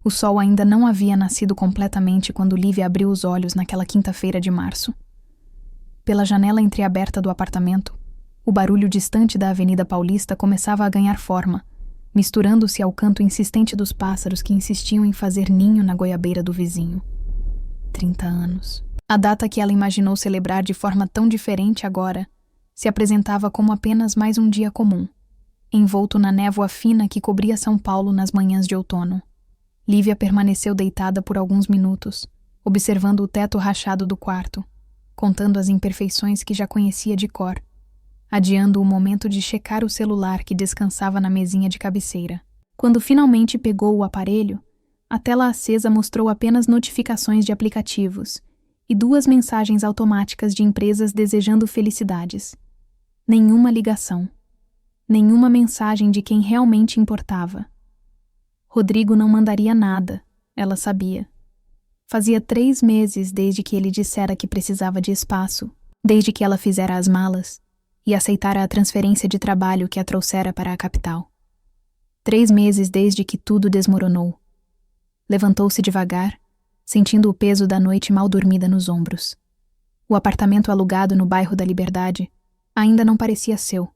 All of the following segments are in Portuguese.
O sol ainda não havia nascido completamente quando Lívia abriu os olhos naquela quinta-feira de março. Pela janela entreaberta do apartamento, o barulho distante da Avenida Paulista começava a ganhar forma, misturando-se ao canto insistente dos pássaros que insistiam em fazer ninho na goiabeira do vizinho. 30 anos. A data que ela imaginou celebrar de forma tão diferente agora se apresentava como apenas mais um dia comum, envolto na névoa fina que cobria São Paulo nas manhãs de outono. Lívia permaneceu deitada por alguns minutos, observando o teto rachado do quarto, contando as imperfeições que já conhecia de cor, adiando o momento de checar o celular que descansava na mesinha de cabeceira. Quando finalmente pegou o aparelho, a tela acesa mostrou apenas notificações de aplicativos e 2 mensagens automáticas de empresas desejando felicidades. Nenhuma ligação. Nenhuma mensagem de quem realmente importava. Rodrigo não mandaria nada, ela sabia. Fazia 3 meses desde que ele dissera que precisava de espaço, desde que ela fizera as malas e aceitara a transferência de trabalho que a trouxera para a capital. 3 meses desde que tudo desmoronou. Levantou-se devagar, sentindo o peso da noite mal dormida nos ombros. O apartamento alugado no bairro da Liberdade ainda não parecia seu,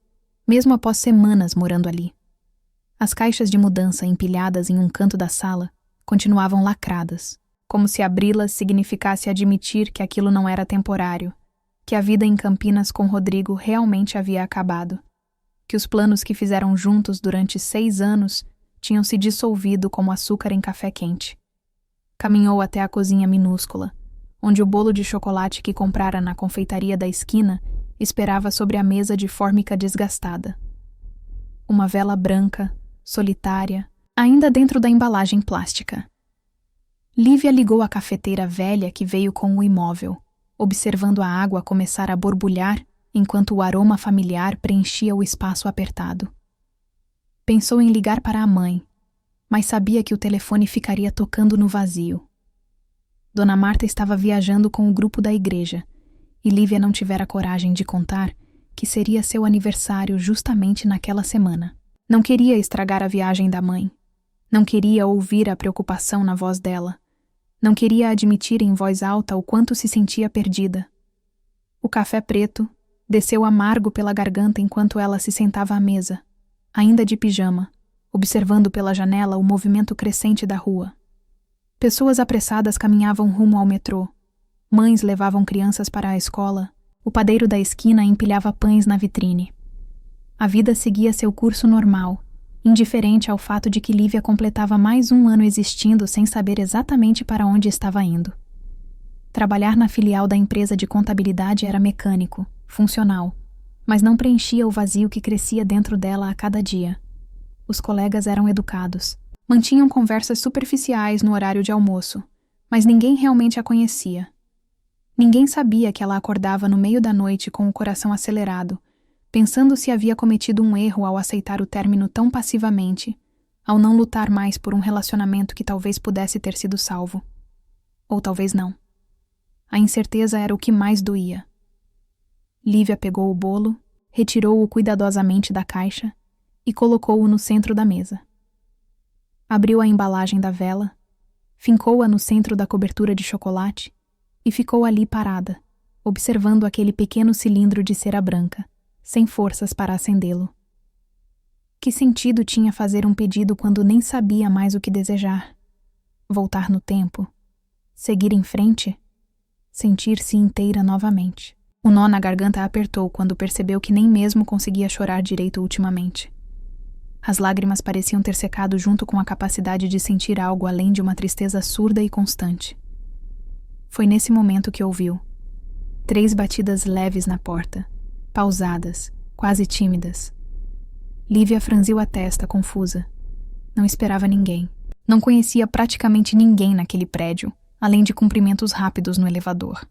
mesmo após semanas morando ali. As caixas de mudança empilhadas em um canto da sala continuavam lacradas, como se abri-las significasse admitir que aquilo não era temporário, que a vida em Campinas com Rodrigo realmente havia acabado, que os planos que fizeram juntos durante 6 anos tinham se dissolvido como açúcar em café quente. Caminhou até a cozinha minúscula, onde o bolo de chocolate que comprara na confeitaria da esquina esperava sobre a mesa de fórmica desgastada. Uma vela branca, solitária, ainda dentro da embalagem plástica. Lívia ligou a cafeteira velha que veio com o imóvel, observando a água começar a borbulhar enquanto o aroma familiar preenchia o espaço apertado. Pensou em ligar para a mãe, mas sabia que o telefone ficaria tocando no vazio. Dona Marta estava viajando com o grupo da igreja, e Lívia não tivera coragem de contar que seria seu aniversário justamente naquela semana. Não queria estragar a viagem da mãe. Não queria ouvir a preocupação na voz dela. Não queria admitir em voz alta o quanto se sentia perdida. O café preto desceu amargo pela garganta enquanto ela se sentava à mesa, ainda de pijama, observando pela janela o movimento crescente da rua. Pessoas apressadas caminhavam rumo ao metrô. Mães levavam crianças para a escola. O padeiro da esquina empilhava pães na vitrine. A vida seguia seu curso normal, indiferente ao fato de que Lívia completava mais um ano existindo sem saber exatamente para onde estava indo. Trabalhar na filial da empresa de contabilidade era mecânico, funcional, mas não preenchia o vazio que crescia dentro dela a cada dia. Os colegas eram educados, mantinham conversas superficiais no horário de almoço, mas ninguém realmente a conhecia. Ninguém sabia que ela acordava no meio da noite com o coração acelerado, pensando se havia cometido um erro ao aceitar o término tão passivamente, ao não lutar mais por um relacionamento que talvez pudesse ter sido salvo. Ou talvez não. A incerteza era o que mais doía. Lívia pegou o bolo, retirou-o cuidadosamente da caixa e colocou-o no centro da mesa. Abriu a embalagem da vela, fincou-a no centro da cobertura de chocolate e ficou ali parada, observando aquele pequeno cilindro de cera branca, sem forças para acendê-lo. Que sentido tinha fazer um pedido quando nem sabia mais o que desejar? Voltar no tempo? Seguir em frente? Sentir-se inteira novamente. O nó na garganta apertou quando percebeu que nem mesmo conseguia chorar direito ultimamente. As lágrimas pareciam ter secado junto com a capacidade de sentir algo além de uma tristeza surda e constante. Foi nesse momento que ouviu 3 batidas leves na porta, pausadas, quase tímidas. Lívia franziu a testa, confusa. Não esperava ninguém. Não conhecia praticamente ninguém naquele prédio, além de cumprimentos rápidos no elevador.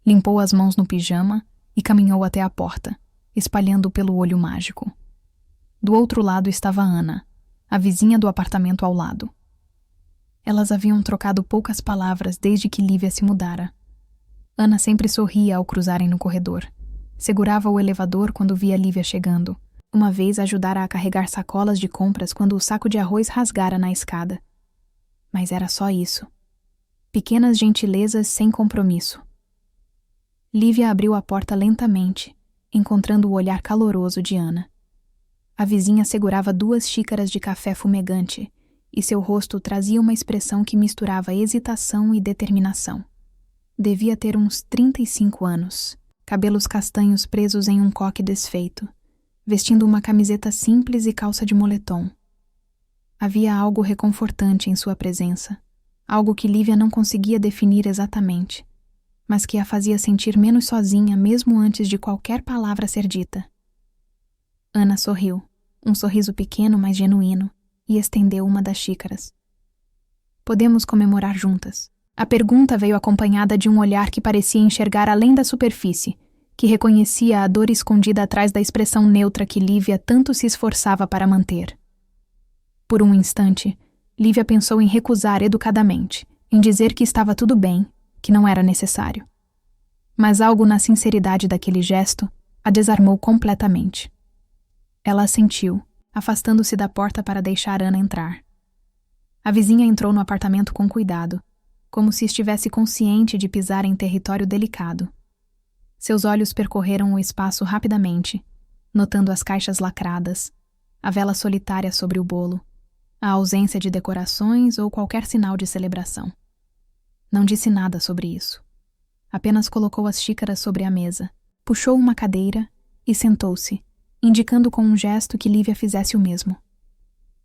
Limpou as mãos no pijama e caminhou até a porta, espalhando pelo olho mágico. Do outro lado estava Ana, a vizinha do apartamento ao lado. Elas haviam trocado poucas palavras desde que Lívia se mudara. Ana sempre sorria ao cruzarem no corredor. Segurava o elevador quando via Lívia chegando. Uma vez ajudara a carregar sacolas de compras quando o saco de arroz rasgara na escada. Mas era só isso. Pequenas gentilezas sem compromisso. Lívia abriu a porta lentamente, encontrando o olhar caloroso de Ana. A vizinha segurava 2 xícaras de café fumegante, e seu rosto trazia uma expressão que misturava hesitação e determinação. Devia ter uns 35 anos, cabelos castanhos presos em um coque desfeito, vestindo uma camiseta simples e calça de moletom. Havia algo reconfortante em sua presença, algo que Lívia não conseguia definir exatamente, mas que a fazia sentir menos sozinha mesmo antes de qualquer palavra ser dita. Ana sorriu, um sorriso pequeno mas genuíno, e estendeu uma das xícaras. Podemos comemorar juntas. A pergunta veio acompanhada de um olhar que parecia enxergar além da superfície, que reconhecia a dor escondida atrás da expressão neutra que Lívia tanto se esforçava para manter. Por um instante, Lívia pensou em recusar educadamente, em dizer que estava tudo bem, que não era necessário. Mas algo na sinceridade daquele gesto a desarmou completamente. Ela assentiu, afastando-se da porta para deixar Ana entrar. A vizinha entrou no apartamento com cuidado, como se estivesse consciente de pisar em território delicado. Seus olhos percorreram o espaço rapidamente, notando as caixas lacradas, a vela solitária sobre o bolo, a ausência de decorações ou qualquer sinal de celebração. Não disse nada sobre isso. Apenas colocou as xícaras sobre a mesa, puxou uma cadeira e sentou-se, indicando com um gesto que Lívia fizesse o mesmo.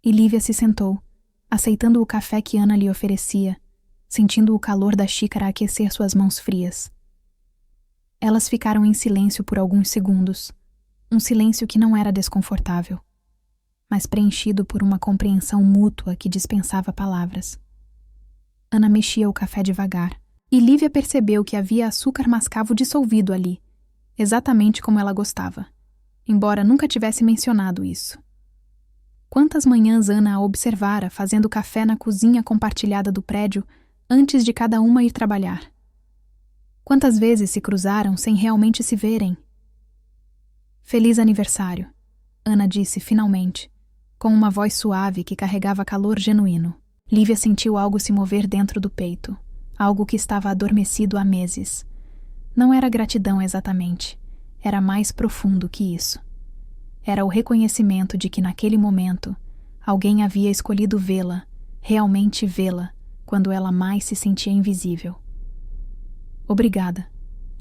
E Lívia se sentou, aceitando o café que Ana lhe oferecia, sentindo o calor da xícara aquecer suas mãos frias. Elas ficaram em silêncio por alguns segundos, um silêncio que não era desconfortável, mas preenchido por uma compreensão mútua que dispensava palavras. Ana mexia o café devagar, e Lívia percebeu que havia açúcar mascavo dissolvido ali, exatamente como ela gostava, embora nunca tivesse mencionado isso. Quantas manhãs Ana a observara fazendo café na cozinha compartilhada do prédio antes de cada uma ir trabalhar. Quantas vezes se cruzaram sem realmente se verem? Feliz aniversário, Ana disse finalmente, com uma voz suave que carregava calor genuíno. Lívia sentiu algo se mover dentro do peito, algo que estava adormecido há meses. Não era gratidão exatamente, era mais profundo que isso. Era o reconhecimento de que naquele momento alguém havia escolhido vê-la, realmente vê-la, quando ela mais se sentia invisível. Obrigada,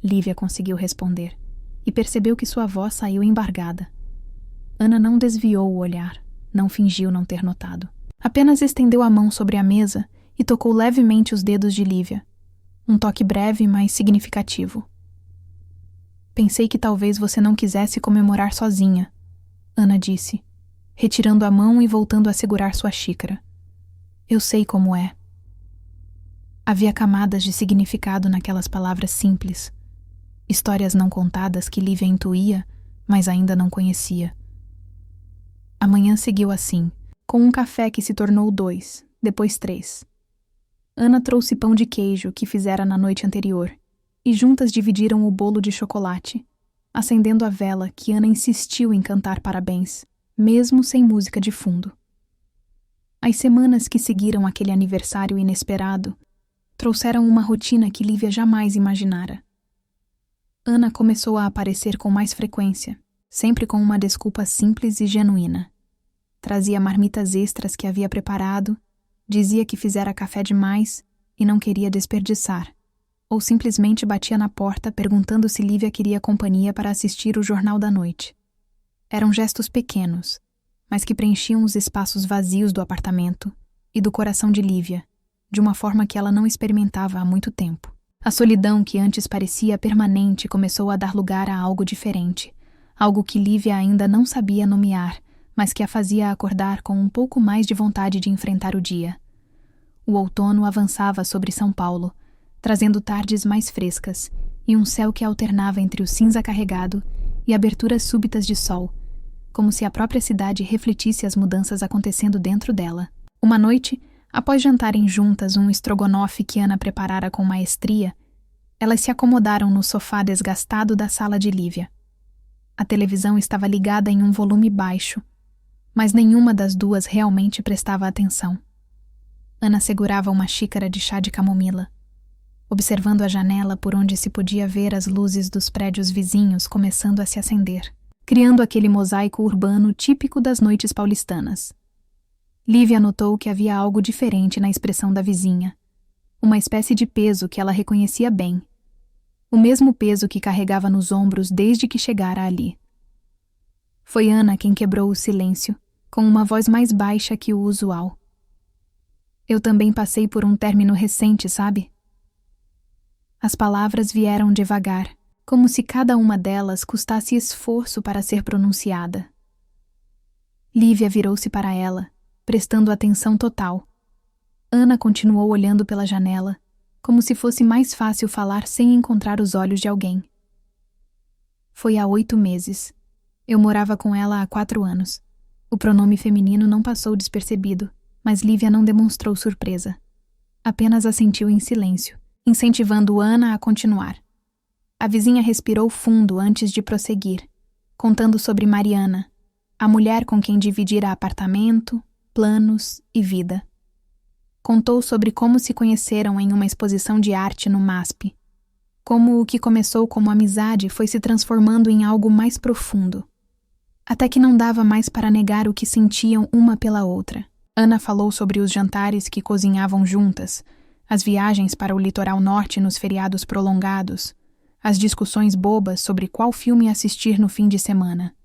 Lívia conseguiu responder, e percebeu que sua voz saiu embargada. Ana não desviou o olhar, não fingiu não ter notado. Apenas estendeu a mão sobre a mesa e tocou levemente os dedos de Lívia. Um toque breve, mas significativo. Pensei que talvez você não quisesse comemorar sozinha, Ana disse, retirando a mão e voltando a segurar sua xícara. Eu sei como é. Havia camadas de significado naquelas palavras simples. Histórias não contadas que Lívia intuía, mas ainda não conhecia. A manhã seguiu assim, com um café que se tornou 2, depois 3. Ana trouxe pão de queijo que fizera na noite anterior, e juntas dividiram o bolo de chocolate, acendendo a vela que Ana insistiu em cantar parabéns, mesmo sem música de fundo. As semanas que seguiram aquele aniversário inesperado trouxeram uma rotina que Lívia jamais imaginara. Ana começou a aparecer com mais frequência, sempre com uma desculpa simples e genuína. Trazia marmitas extras que havia preparado, dizia que fizera café demais e não queria desperdiçar, ou simplesmente batia na porta perguntando se Lívia queria companhia para assistir o Jornal da Noite. Eram gestos pequenos, mas que preenchiam os espaços vazios do apartamento e do coração de Lívia, de uma forma que ela não experimentava há muito tempo. A solidão que antes parecia permanente começou a dar lugar a algo diferente, algo que Lívia ainda não sabia nomear, mas que a fazia acordar com um pouco mais de vontade de enfrentar o dia. O outono avançava sobre São Paulo, trazendo tardes mais frescas e um céu que alternava entre o cinza carregado e aberturas súbitas de sol, como se a própria cidade refletisse as mudanças acontecendo dentro dela. Uma noite, após jantarem juntas um estrogonofe que Ana preparara com maestria, elas se acomodaram no sofá desgastado da sala de Lívia. A televisão estava ligada em um volume baixo, mas nenhuma das duas realmente prestava atenção. Ana segurava uma xícara de chá de camomila, observando a janela por onde se podia ver as luzes dos prédios vizinhos começando a se acender, criando aquele mosaico urbano típico das noites paulistanas. Lívia notou que havia algo diferente na expressão da vizinha, uma espécie de peso que ela reconhecia bem, o mesmo peso que carregava nos ombros desde que chegara ali. Foi Ana quem quebrou o silêncio, com uma voz mais baixa que o usual. Eu também passei por um término recente, sabe? As palavras vieram devagar, como se cada uma delas custasse esforço para ser pronunciada. Lívia virou-se para ela, prestando atenção total. Ana continuou olhando pela janela, como se fosse mais fácil falar sem encontrar os olhos de alguém. Foi há 8 meses. Eu morava com ela há 4 anos. O pronome feminino não passou despercebido, mas Lívia não demonstrou surpresa. Apenas assentiu em silêncio, incentivando Ana a continuar. A vizinha respirou fundo antes de prosseguir, contando sobre Mariana, a mulher com quem dividira apartamento, planos e vida. Contou sobre como se conheceram em uma exposição de arte no MASP, como o que começou como amizade foi se transformando em algo mais profundo, até que não dava mais para negar o que sentiam uma pela outra. Ana falou sobre os jantares que cozinhavam juntas, as viagens para o litoral norte nos feriados prolongados, as discussões bobas sobre qual filme assistir no fim de semana.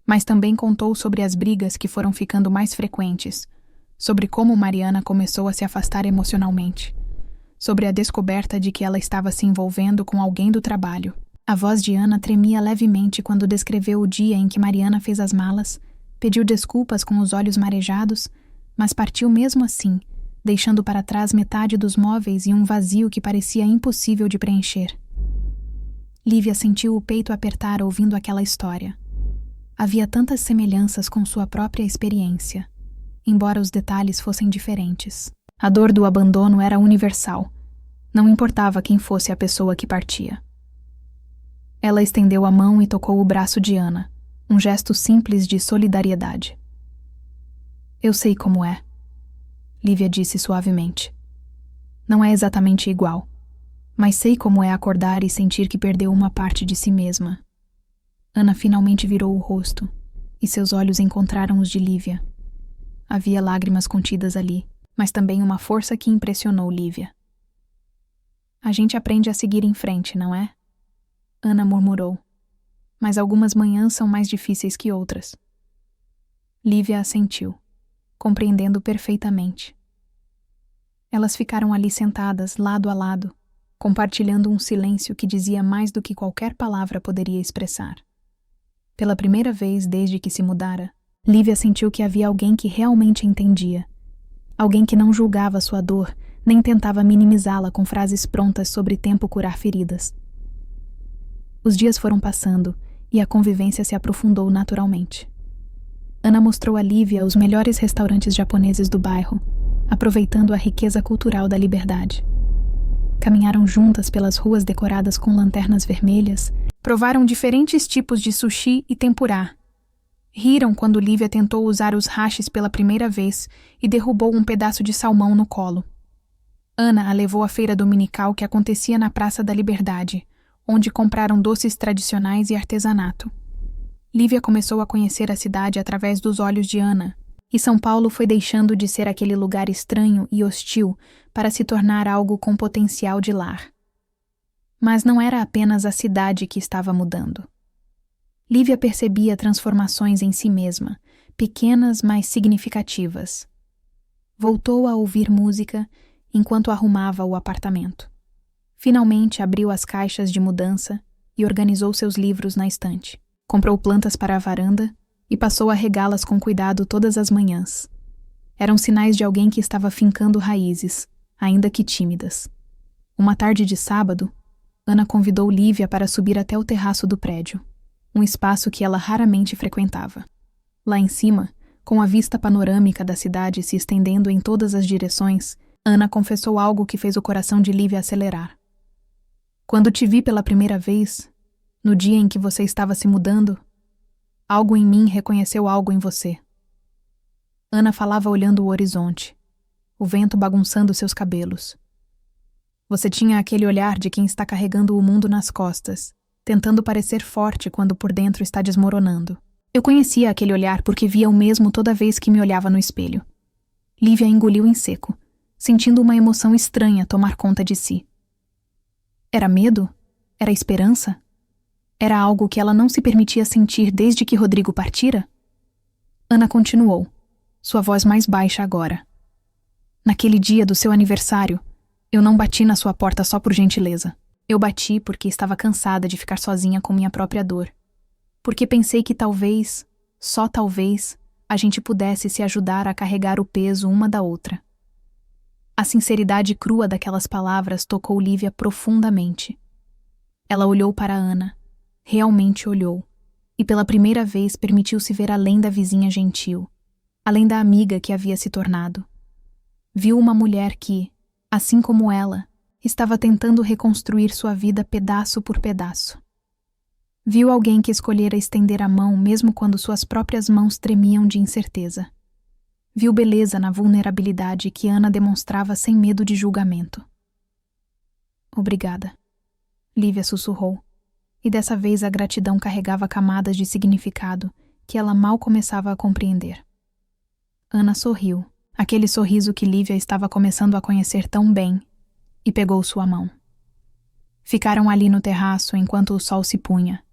Mas também contou sobre as brigas que foram ficando mais frequentes, sobre como Mariana começou a se afastar emocionalmente, sobre a descoberta de que ela estava se envolvendo com alguém do trabalho. A voz de Ana tremia levemente quando descreveu o dia em que Mariana fez as malas, pediu desculpas com os olhos marejados, mas partiu mesmo assim, deixando para trás metade dos móveis e um vazio que parecia impossível de preencher. Lívia sentiu o peito apertar ouvindo aquela história. Havia tantas semelhanças com sua própria experiência, embora os detalhes fossem diferentes. A dor do abandono era universal. Não importava quem fosse a pessoa que partia. Ela estendeu a mão e tocou o braço de Ana, um gesto simples de solidariedade. Eu sei como é, Lívia disse suavemente. Não é exatamente igual, mas sei como é acordar e sentir que perdeu uma parte de si mesma. Ana finalmente virou o rosto, e seus olhos encontraram os de Lívia. Havia lágrimas contidas ali, mas também uma força que impressionou Lívia. A gente aprende a seguir em frente, não é? Ana murmurou. Mas algumas manhãs são mais difíceis que outras. Lívia assentiu, compreendendo perfeitamente. Elas ficaram ali sentadas, lado a lado, compartilhando um silêncio que dizia mais do que qualquer palavra poderia expressar. Pela primeira vez desde que se mudara, Lívia sentiu que havia alguém que realmente entendia. Alguém que não julgava sua dor, nem tentava minimizá-la com frases prontas sobre tempo curar feridas. Os dias foram passando e a convivência se aprofundou naturalmente. Ana mostrou a Lívia os melhores restaurantes japoneses do bairro, aproveitando a riqueza cultural da liberdade. Caminharam juntas pelas ruas decoradas com lanternas vermelhas, provaram diferentes tipos de sushi e tempurá. Riram quando Lívia tentou usar os hashes pela primeira vez e derrubou um pedaço de salmão no colo. Ana a levou à feira dominical que acontecia na Praça da Liberdade, onde compraram doces tradicionais e artesanato. Lívia começou a conhecer a cidade através dos olhos de Ana, e São Paulo foi deixando de ser aquele lugar estranho e hostil para se tornar algo com potencial de lar. Mas não era apenas a cidade que estava mudando. Lívia percebia transformações em si mesma, pequenas mas significativas. Voltou a ouvir música enquanto arrumava o apartamento. Finalmente abriu as caixas de mudança e organizou seus livros na estante. Comprou plantas para a varanda e passou a regá-las com cuidado todas as manhãs. Eram sinais de alguém que estava fincando raízes, ainda que tímidas. Uma tarde de sábado, Ana convidou Lívia para subir até o terraço do prédio, um espaço que ela raramente frequentava. Lá em cima, com a vista panorâmica da cidade se estendendo em todas as direções, Ana confessou algo que fez o coração de Lívia acelerar. Quando te vi pela primeira vez, no dia em que você estava se mudando, algo em mim reconheceu algo em você. Ana falava olhando o horizonte. o vento bagunçando seus cabelos. Você tinha aquele olhar de quem está carregando o mundo nas costas, tentando parecer forte quando por dentro está desmoronando. Eu conhecia aquele olhar porque via o mesmo toda vez que me olhava no espelho. Lívia engoliu em seco, sentindo uma emoção estranha tomar conta de si. Era medo? Era esperança? Era algo que ela não se permitia sentir desde que Rodrigo partira? Ana continuou, sua voz mais baixa agora. Naquele dia do seu aniversário, eu não bati na sua porta só por gentileza. Eu bati porque estava cansada de ficar sozinha com minha própria dor. Porque pensei que talvez, só talvez, a gente pudesse se ajudar a carregar o peso uma da outra. A sinceridade crua daquelas palavras tocou Lívia profundamente. Ela olhou para Ana, realmente olhou, e pela primeira vez permitiu-se ver além da vizinha gentil, além da amiga que havia se tornado. Viu uma mulher que, assim como ela, estava tentando reconstruir sua vida pedaço por pedaço. Viu alguém que escolhera estender a mão mesmo quando suas próprias mãos tremiam de incerteza. Viu beleza na vulnerabilidade que Ana demonstrava sem medo de julgamento. Obrigada, Lívia sussurrou, e dessa vez a gratidão carregava camadas de significado que ela mal começava a compreender. Ana sorriu, aquele sorriso que Lívia estava começando a conhecer tão bem, e pegou sua mão. Ficaram ali no terraço enquanto o sol se punha,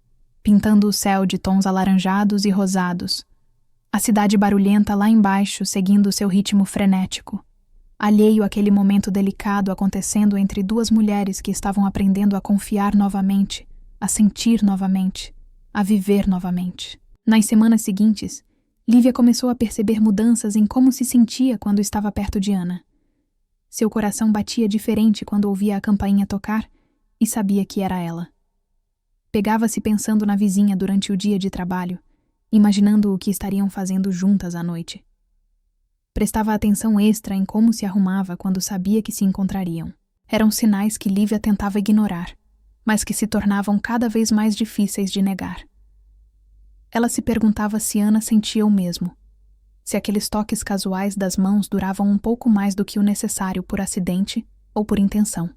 pintando o céu de tons alaranjados e rosados, a cidade barulhenta lá embaixo seguindo seu ritmo frenético, alheio àquele momento delicado acontecendo entre duas mulheres que estavam aprendendo a confiar novamente, a sentir novamente, a viver novamente. Nas semanas seguintes, Lívia começou a perceber mudanças em como se sentia quando estava perto de Ana. Seu coração batia diferente quando ouvia a campainha tocar e sabia que era ela. Pegava-se pensando na vizinha durante o dia de trabalho, imaginando o que estariam fazendo juntas à noite. Prestava atenção extra em como se arrumava quando sabia que se encontrariam. Eram sinais que Lívia tentava ignorar, mas que se tornavam cada vez mais difíceis de negar. Ela se perguntava se Ana sentia o mesmo, se aqueles toques casuais das mãos duravam um pouco mais do que o necessário por acidente ou por intenção.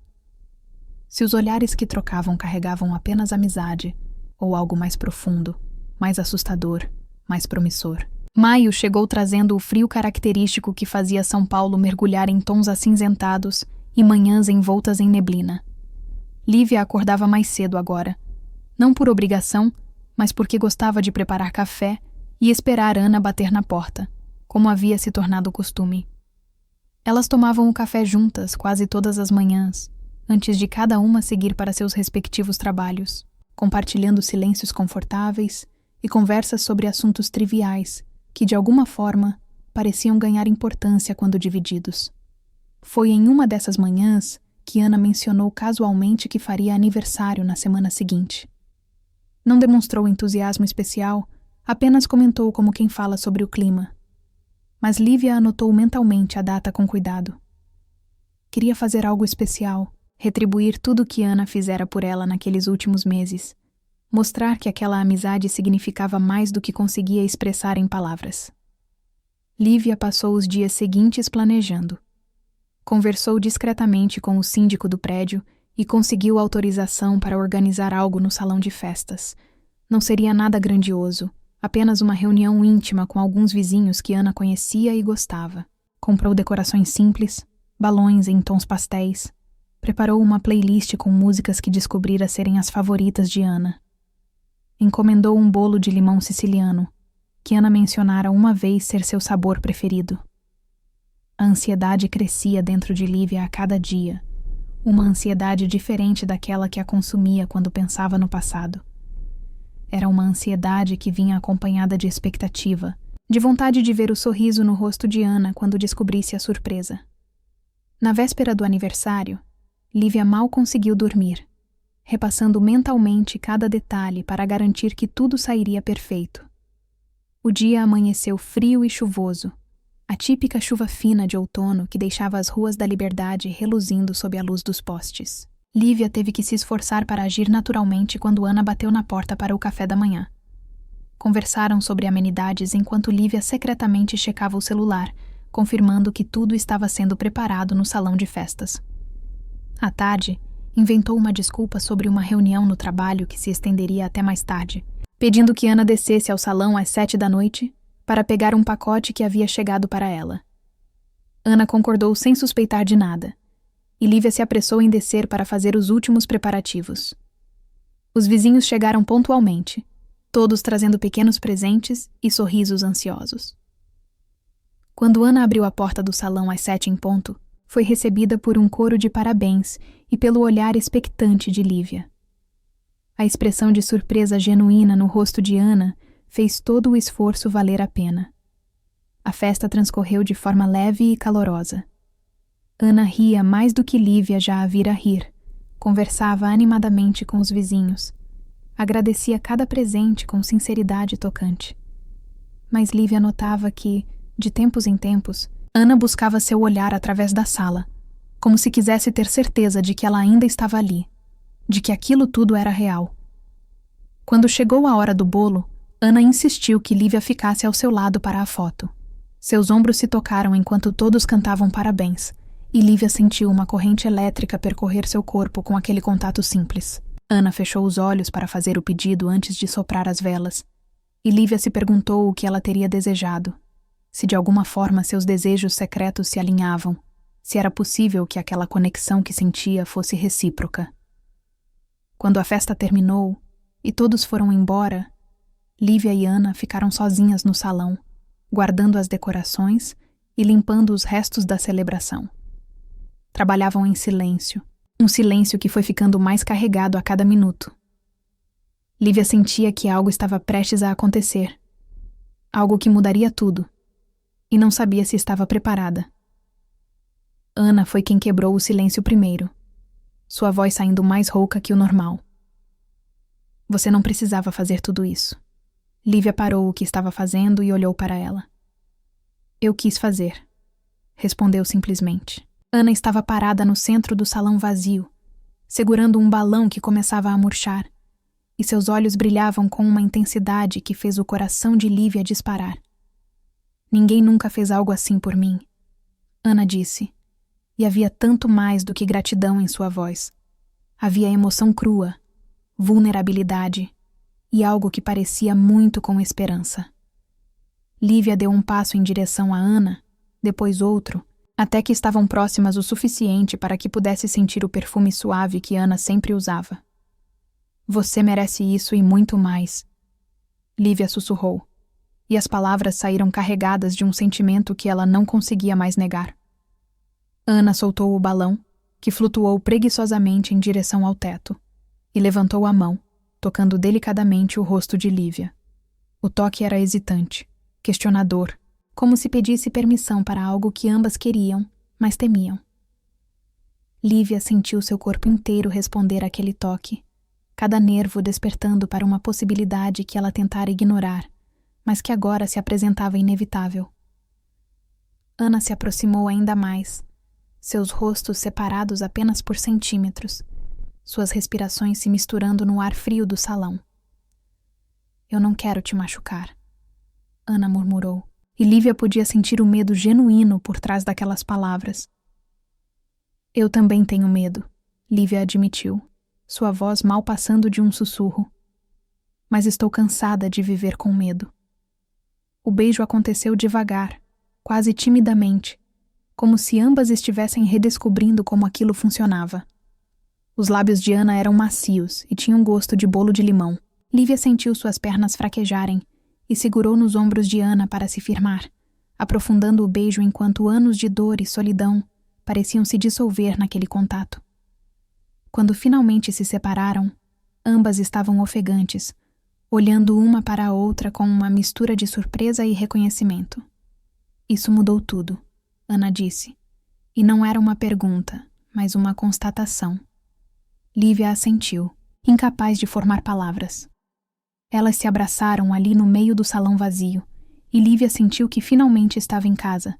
Se os olhares que trocavam carregavam apenas amizade, ou algo mais profundo, mais assustador, mais promissor. Maio chegou trazendo o frio característico que fazia São Paulo mergulhar em tons acinzentados e manhãs envoltas em neblina. Lívia acordava mais cedo agora, não por obrigação, mas porque gostava de preparar café e esperar Ana bater na porta, como havia se tornado costume. Elas tomavam o café juntas quase todas as manhãs, antes de cada uma seguir para seus respectivos trabalhos, compartilhando silêncios confortáveis e conversas sobre assuntos triviais que, de alguma forma, pareciam ganhar importância quando divididos. Foi em uma dessas manhãs que Ana mencionou casualmente que faria aniversário na semana seguinte. Não demonstrou entusiasmo especial, apenas comentou como quem fala sobre o clima. Mas Lívia anotou mentalmente a data com cuidado. Queria fazer algo especial, retribuir tudo o que Ana fizera por ela naqueles últimos meses, mostrar que aquela amizade significava mais do que conseguia expressar em palavras. Lívia passou os dias seguintes planejando. Conversou discretamente com o síndico do prédio e conseguiu autorização para organizar algo no salão de festas. Não seria nada grandioso, apenas uma reunião íntima com alguns vizinhos que Ana conhecia e gostava. Comprou decorações simples, balões em tons pastéis, preparou uma playlist com músicas que descobrira serem as favoritas de Ana. Encomendou um bolo de limão siciliano, que Ana mencionara uma vez ser seu sabor preferido. A ansiedade crescia dentro de Lívia a cada dia, uma ansiedade diferente daquela que a consumia quando pensava no passado. Era uma ansiedade que vinha acompanhada de expectativa, de vontade de ver o sorriso no rosto de Ana quando descobrisse a surpresa. Na véspera do aniversário, Lívia mal conseguiu dormir, repassando mentalmente cada detalhe para garantir que tudo sairia perfeito. O dia amanheceu frio e chuvoso, a típica chuva fina de outono que deixava as ruas da Liberdade reluzindo sob a luz dos postes. Lívia teve que se esforçar para agir naturalmente quando Ana bateu na porta para o café da manhã. Conversaram sobre amenidades enquanto Lívia secretamente checava o celular, confirmando que tudo estava sendo preparado no salão de festas. À tarde, inventou uma desculpa sobre uma reunião no trabalho que se estenderia até mais tarde, pedindo que Ana descesse ao salão às 7 da noite para pegar um pacote que havia chegado para ela. Ana concordou sem suspeitar de nada, e Lívia se apressou em descer para fazer os últimos preparativos. Os vizinhos chegaram pontualmente, todos trazendo pequenos presentes e sorrisos ansiosos. Quando Ana abriu a porta do salão às 7 em ponto, foi recebida por um coro de parabéns e pelo olhar expectante de Lívia. A expressão de surpresa genuína no rosto de Ana fez todo o esforço valer a pena. A festa transcorreu de forma leve e calorosa. Ana ria mais do que Lívia já a vira rir, conversava animadamente com os vizinhos, agradecia cada presente com sinceridade tocante. Mas Lívia notava que, de tempos em tempos, Ana buscava seu olhar através da sala, como se quisesse ter certeza de que ela ainda estava ali, de que aquilo tudo era real. Quando chegou a hora do bolo, Ana insistiu que Lívia ficasse ao seu lado para a foto. Seus ombros se tocaram enquanto todos cantavam parabéns, e Lívia sentiu uma corrente elétrica percorrer seu corpo com aquele contato simples. Ana fechou os olhos para fazer o pedido antes de soprar as velas, e Lívia se perguntou o que ela teria desejado. Se de alguma forma seus desejos secretos se alinhavam, se era possível que aquela conexão que sentia fosse recíproca. Quando a festa terminou e todos foram embora, Lívia e Ana ficaram sozinhas no salão, guardando as decorações e limpando os restos da celebração. Trabalhavam em silêncio, um silêncio que foi ficando mais carregado a cada minuto. Lívia sentia que algo estava prestes a acontecer, algo que mudaria tudo, e não sabia se estava preparada. Ana foi quem quebrou o silêncio primeiro, sua voz saindo mais rouca que o normal. Você não precisava fazer tudo isso. Lívia parou o que estava fazendo e olhou para ela. Eu quis fazer, respondeu simplesmente. Ana estava parada no centro do salão vazio, segurando um balão que começava a murchar, e seus olhos brilhavam com uma intensidade que fez o coração de Lívia disparar. Ninguém nunca fez algo assim por mim, Ana disse, e havia tanto mais do que gratidão em sua voz. Havia emoção crua, vulnerabilidade e algo que parecia muito com esperança. Lívia deu um passo em direção a Ana, depois outro, até que estavam próximas o suficiente para que pudesse sentir o perfume suave que Ana sempre usava. Você merece isso e muito mais, Lívia sussurrou, e as palavras saíram carregadas de um sentimento que ela não conseguia mais negar. Ana soltou o balão, que flutuou preguiçosamente em direção ao teto, e levantou a mão, tocando delicadamente o rosto de Lívia. O toque era hesitante, questionador, como se pedisse permissão para algo que ambas queriam, mas temiam. Lívia sentiu seu corpo inteiro responder àquele toque, cada nervo despertando para uma possibilidade que ela tentara ignorar, mas que agora se apresentava inevitável. Ana se aproximou ainda mais, seus rostos separados apenas por centímetros, suas respirações se misturando no ar frio do salão. Eu não quero te machucar, Ana murmurou, e Lívia podia sentir o medo genuíno por trás daquelas palavras. Eu também tenho medo, Lívia admitiu, sua voz mal passando de um sussurro. Mas estou cansada de viver com medo. O beijo aconteceu devagar, quase timidamente, como se ambas estivessem redescobrindo como aquilo funcionava. Os lábios de Ana eram macios e tinham gosto de bolo de limão. Lívia sentiu suas pernas fraquejarem e segurou nos ombros de Ana para se firmar, aprofundando o beijo enquanto anos de dor e solidão pareciam se dissolver naquele contato. Quando finalmente se separaram, ambas estavam ofegantes, olhando uma para a outra com uma mistura de surpresa e reconhecimento. Isso mudou tudo, Ana disse, e não era uma pergunta, mas uma constatação. Lívia assentiu, incapaz de formar palavras. Elas se abraçaram ali no meio do salão vazio, e Lívia sentiu que finalmente estava em casa,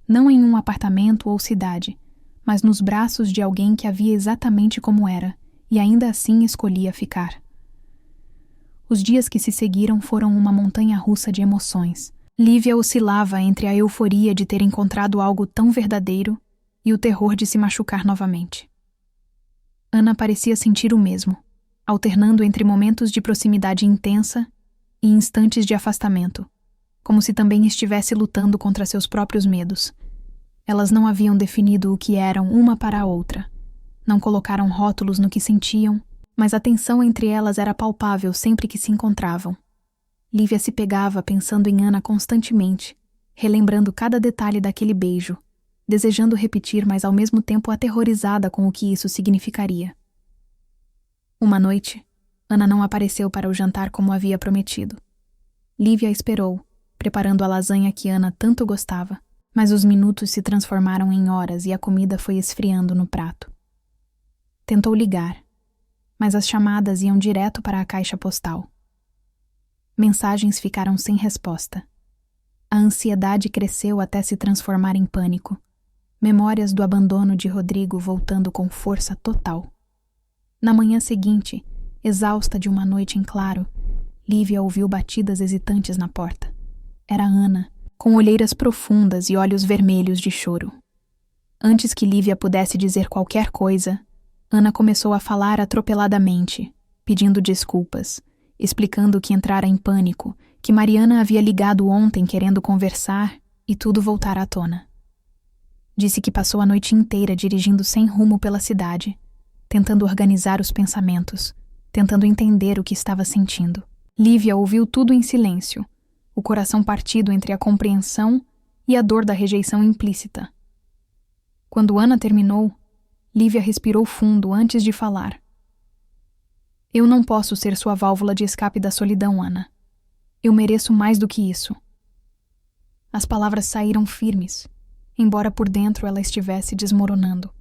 não em um apartamento ou cidade, mas nos braços de alguém que a via exatamente como era, e ainda assim escolhia ficar. Os dias que se seguiram foram uma montanha-russa de emoções. Lívia oscilava entre a euforia de ter encontrado algo tão verdadeiro e o terror de se machucar novamente. Ana parecia sentir o mesmo, alternando entre momentos de proximidade intensa e instantes de afastamento, como se também estivesse lutando contra seus próprios medos. Elas não haviam definido o que eram uma para a outra, não colocaram rótulos no que sentiam, mas a tensão entre elas era palpável sempre que se encontravam. Lívia se pegava pensando em Ana constantemente, relembrando cada detalhe daquele beijo, desejando repetir, mas ao mesmo tempo aterrorizada com o que isso significaria. Uma noite, Ana não apareceu para o jantar como havia prometido. Lívia esperou, preparando a lasanha que Ana tanto gostava, mas os minutos se transformaram em horas e a comida foi esfriando no prato. Tentou ligar, mas as chamadas iam direto para a caixa postal. Mensagens ficaram sem resposta. A ansiedade cresceu até se transformar em pânico. Memórias do abandono de Rodrigo voltando com força total. Na manhã seguinte, exausta de uma noite em claro, Lívia ouviu batidas hesitantes na porta. Era Ana, com olheiras profundas e olhos vermelhos de choro. Antes que Lívia pudesse dizer qualquer coisa, Ana começou a falar atropeladamente, pedindo desculpas, explicando que entrara em pânico, que Mariana havia ligado ontem querendo conversar e tudo voltara à tona. Disse que passou a noite inteira dirigindo sem rumo pela cidade, tentando organizar os pensamentos, tentando entender o que estava sentindo. Lívia ouviu tudo em silêncio, o coração partido entre a compreensão e a dor da rejeição implícita. Quando Ana terminou, Lívia respirou fundo antes de falar. Eu não posso ser sua válvula de escape da solidão, Ana. Eu mereço mais do que isso. As palavras saíram firmes, embora por dentro ela estivesse desmoronando.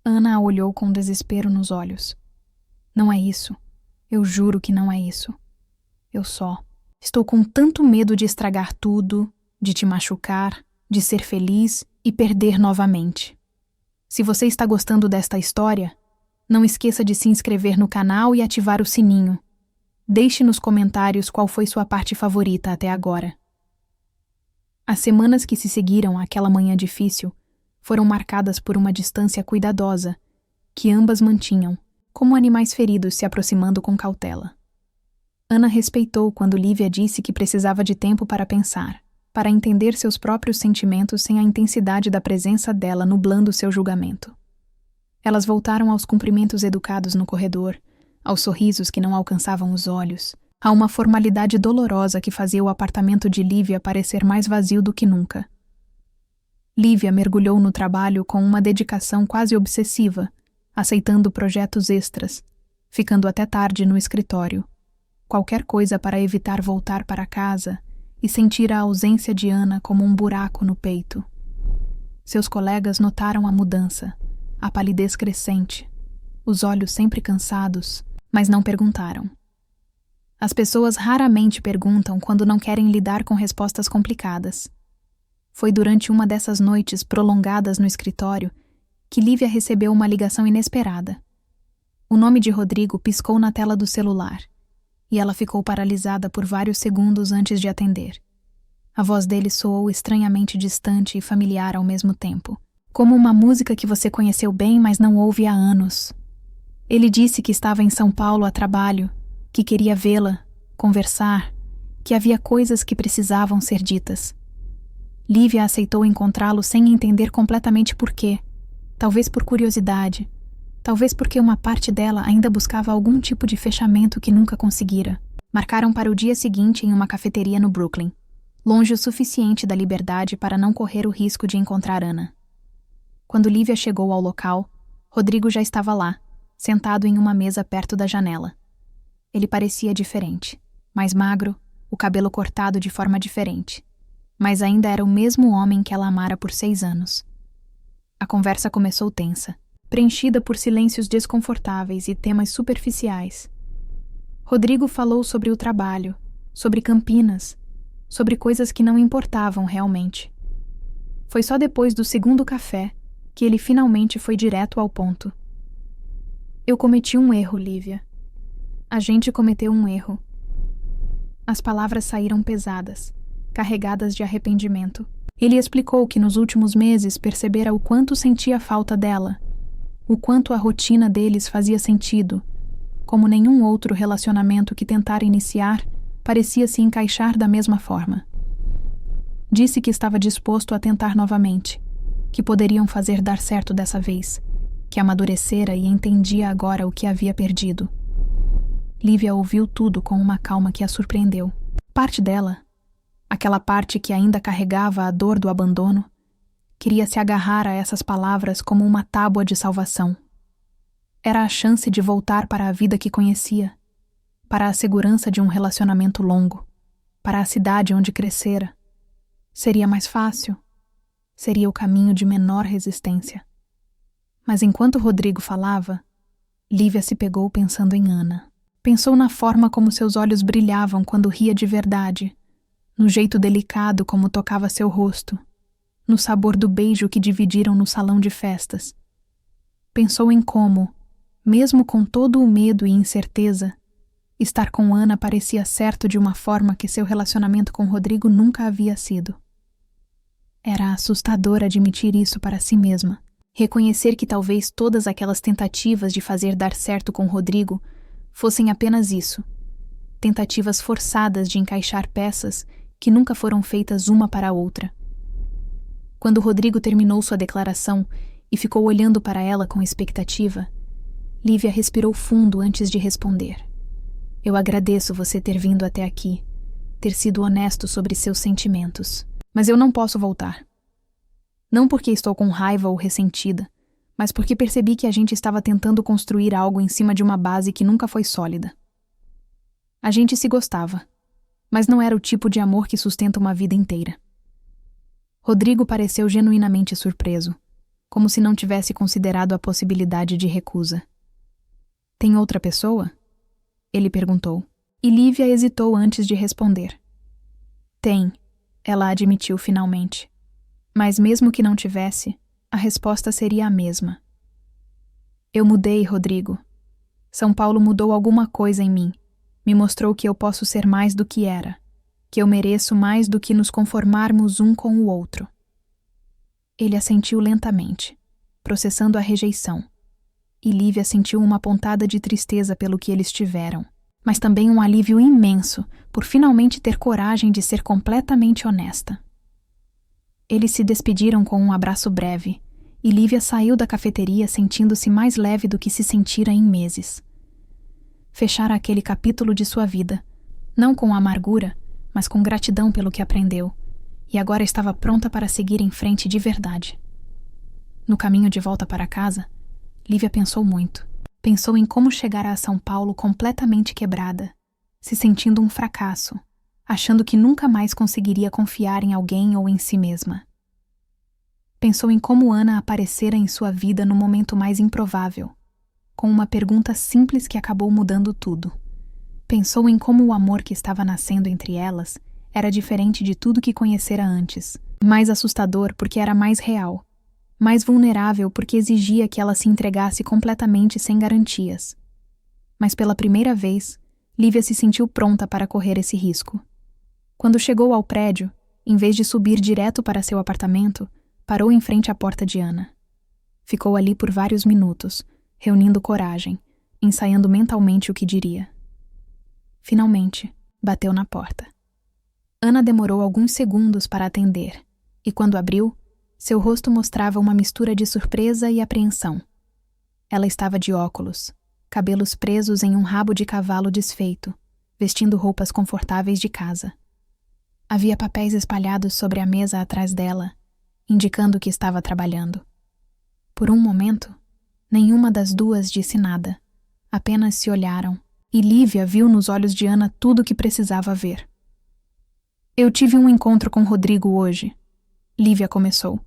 Ana a olhou com desespero nos olhos. Não é isso. Eu juro que não é isso. Eu só estou com tanto medo de estragar tudo, de te machucar, de ser feliz e perder novamente. Se você está gostando desta história, não esqueça de se inscrever no canal e ativar o sininho. Deixe nos comentários qual foi sua parte favorita até agora. As semanas que se seguiram àquela manhã difícil foram marcadas por uma distância cuidadosa, que ambas mantinham, como animais feridos se aproximando com cautela. Ana respeitou quando Lívia disse que precisava de tempo para pensar, para entender seus próprios sentimentos sem a intensidade da presença dela nublando seu julgamento. Elas voltaram aos cumprimentos educados no corredor, aos sorrisos que não alcançavam os olhos, a uma formalidade dolorosa que fazia o apartamento de Lívia parecer mais vazio do que nunca. Lívia mergulhou no trabalho com uma dedicação quase obsessiva, aceitando projetos extras, ficando até tarde no escritório. Qualquer coisa para evitar voltar para casa e sentir a ausência de Ana como um buraco no peito. Seus colegas notaram a mudança, a palidez crescente, os olhos sempre cansados, mas não perguntaram. As pessoas raramente perguntam quando não querem lidar com respostas complicadas. Foi durante uma dessas noites prolongadas no escritório que Lívia recebeu uma ligação inesperada. O nome de Rodrigo piscou na tela do celular, e ela ficou paralisada por vários segundos antes de atender. A voz dele soou estranhamente distante e familiar ao mesmo tempo, como uma música que você conheceu bem, mas não ouve há anos. Ele disse que estava em São Paulo a trabalho, que queria vê-la, conversar, que havia coisas que precisavam ser ditas. Lívia aceitou encontrá-lo sem entender completamente por quê. Talvez por curiosidade, talvez porque uma parte dela ainda buscava algum tipo de fechamento que nunca conseguira. Marcaram para o dia seguinte em uma cafeteria no Brooklyn, longe o suficiente da liberdade para não correr o risco de encontrar Ana. Quando Lívia chegou ao local, Rodrigo já estava lá, sentado em uma mesa perto da janela. Ele parecia diferente, mais magro, o cabelo cortado de forma diferente, mas ainda era o mesmo homem que ela amara por 6 anos. A conversa começou tensa, preenchida por silêncios desconfortáveis e temas superficiais. Rodrigo falou sobre o trabalho, sobre Campinas, sobre coisas que não importavam realmente. Foi só depois do segundo café que ele finalmente foi direto ao ponto. Eu cometi um erro, Lívia. A gente cometeu um erro. As palavras saíram pesadas, carregadas de arrependimento. Ele explicou que nos últimos meses percebera o quanto sentia falta dela, o quanto a rotina deles fazia sentido, como nenhum outro relacionamento que tentara iniciar parecia se encaixar da mesma forma. Disse que estava disposto a tentar novamente, que poderiam fazer dar certo dessa vez, que amadurecera e entendia agora o que havia perdido. Lívia ouviu tudo com uma calma que a surpreendeu. Parte dela, aquela parte que ainda carregava a dor do abandono, queria se agarrar a essas palavras como uma tábua de salvação. Era a chance de voltar para a vida que conhecia, para a segurança de um relacionamento longo, para a cidade onde crescera. Seria mais fácil. Seria o caminho de menor resistência. Mas enquanto Rodrigo falava, Lívia se pegou pensando em Ana. Pensou na forma como seus olhos brilhavam quando ria de verdade, no jeito delicado como tocava seu rosto, no sabor do beijo que dividiram no salão de festas. Pensou em como, mesmo com todo o medo e incerteza, estar com Ana parecia certo de uma forma que seu relacionamento com Rodrigo nunca havia sido. Era assustador admitir isso para si mesma. Reconhecer que talvez todas aquelas tentativas de fazer dar certo com Rodrigo fossem apenas isso. Tentativas forçadas de encaixar peças que nunca foram feitas uma para a outra. Quando Rodrigo terminou sua declaração e ficou olhando para ela com expectativa, Lívia respirou fundo antes de responder. Eu agradeço você ter vindo até aqui, ter sido honesto sobre seus sentimentos. Mas eu não posso voltar. Não porque estou com raiva ou ressentida, mas porque percebi que a gente estava tentando construir algo em cima de uma base que nunca foi sólida. A gente se gostava, mas não era o tipo de amor que sustenta uma vida inteira. Rodrigo pareceu genuinamente surpreso, como se não tivesse considerado a possibilidade de recusa. Tem outra pessoa? Ele perguntou, e Lívia hesitou antes de responder. Tem. Ela admitiu finalmente. Mas mesmo que não tivesse, a resposta seria a mesma. Eu mudei, Rodrigo. São Paulo mudou alguma coisa em mim. Me mostrou que eu posso ser mais do que era, que eu mereço mais do que nos conformarmos um com o outro. Ele assentiu lentamente, processando a rejeição, e Lívia sentiu uma pontada de tristeza pelo que eles tiveram, mas também um alívio imenso por finalmente ter coragem de ser completamente honesta. Eles se despediram com um abraço breve, e Lívia saiu da cafeteria sentindo-se mais leve do que se sentira em meses. Fechara aquele capítulo de sua vida, não com amargura, mas com gratidão pelo que aprendeu, e agora estava pronta para seguir em frente de verdade. No caminho de volta para casa, Lívia pensou muito. Pensou em como chegara a São Paulo completamente quebrada, se sentindo um fracasso, achando que nunca mais conseguiria confiar em alguém ou em si mesma. Pensou em como Ana aparecera em sua vida no momento mais improvável, com uma pergunta simples que acabou mudando tudo. Pensou em como o amor que estava nascendo entre elas era diferente de tudo que conhecera antes, mais assustador porque era mais real, mais vulnerável porque exigia que ela se entregasse completamente sem garantias. Mas pela primeira vez, Lívia se sentiu pronta para correr esse risco. Quando chegou ao prédio, em vez de subir direto para seu apartamento, parou em frente à porta de Ana. Ficou ali por vários minutos, reunindo coragem, ensaiando mentalmente o que diria. Finalmente, bateu na porta. Ana demorou alguns segundos para atender, e quando abriu, seu rosto mostrava uma mistura de surpresa e apreensão. Ela estava de óculos, cabelos presos em um rabo de cavalo desfeito, vestindo roupas confortáveis de casa. Havia papéis espalhados sobre a mesa atrás dela, indicando que estava trabalhando. Por um momento, nenhuma das duas disse nada, apenas se olharam, e Lívia viu nos olhos de Ana tudo o que precisava ver. Eu tive um encontro com Rodrigo hoje, Lívia começou,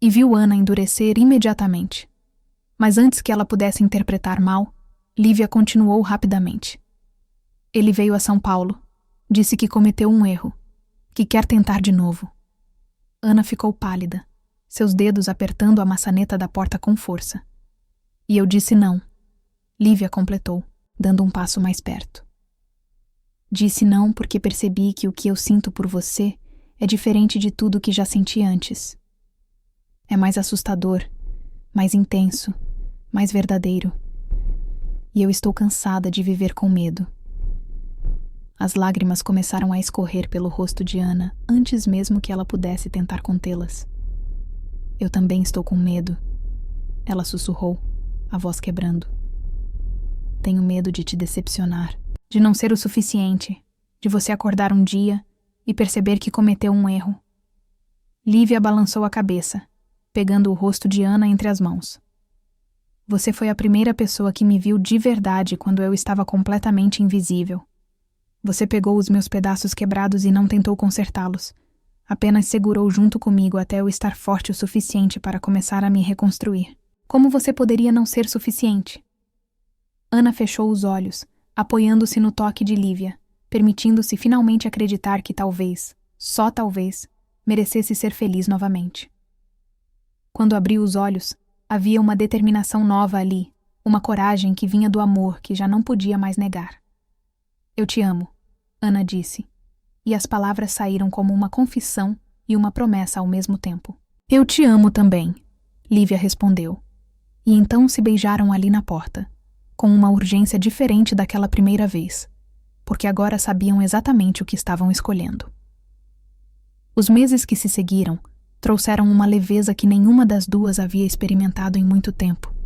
e viu Ana endurecer imediatamente. Mas antes que ela pudesse interpretar mal, Lívia continuou rapidamente. Ele veio a São Paulo, disse que cometeu um erro, que quer tentar de novo. Ana ficou pálida, seus dedos apertando a maçaneta da porta com força. E eu disse não, Lívia completou, dando um passo mais perto. Disse não porque percebi que o que eu sinto por você é diferente de tudo que já senti antes. É mais assustador, mais intenso, mais verdadeiro. E eu estou cansada de viver com medo. As lágrimas começaram a escorrer pelo rosto de Ana antes mesmo que ela pudesse tentar contê-las. Eu também estou com medo, ela sussurrou, a voz quebrando. Tenho medo de te decepcionar, de não ser o suficiente, de você acordar um dia e perceber que cometeu um erro. Lívia balançou a cabeça, pegando o rosto de Ana entre as mãos. Você foi a primeira pessoa que me viu de verdade quando eu estava completamente invisível. Você pegou os meus pedaços quebrados e não tentou consertá-los. Apenas segurou junto comigo até eu estar forte o suficiente para começar a me reconstruir. Como você poderia não ser suficiente? Ana fechou os olhos, apoiando-se no toque de Lívia, permitindo-se finalmente acreditar que talvez, só talvez, merecesse ser feliz novamente. Quando abriu os olhos, havia uma determinação nova ali, uma coragem que vinha do amor que já não podia mais negar. Eu te amo, Ana disse, e as palavras saíram como uma confissão e uma promessa ao mesmo tempo. Eu te amo também, Lívia respondeu, e então se beijaram ali na porta, com uma urgência diferente daquela primeira vez, porque agora sabiam exatamente o que estavam escolhendo. Os meses que se seguiram trouxeram uma leveza que nenhuma das duas havia experimentado em muito tempo.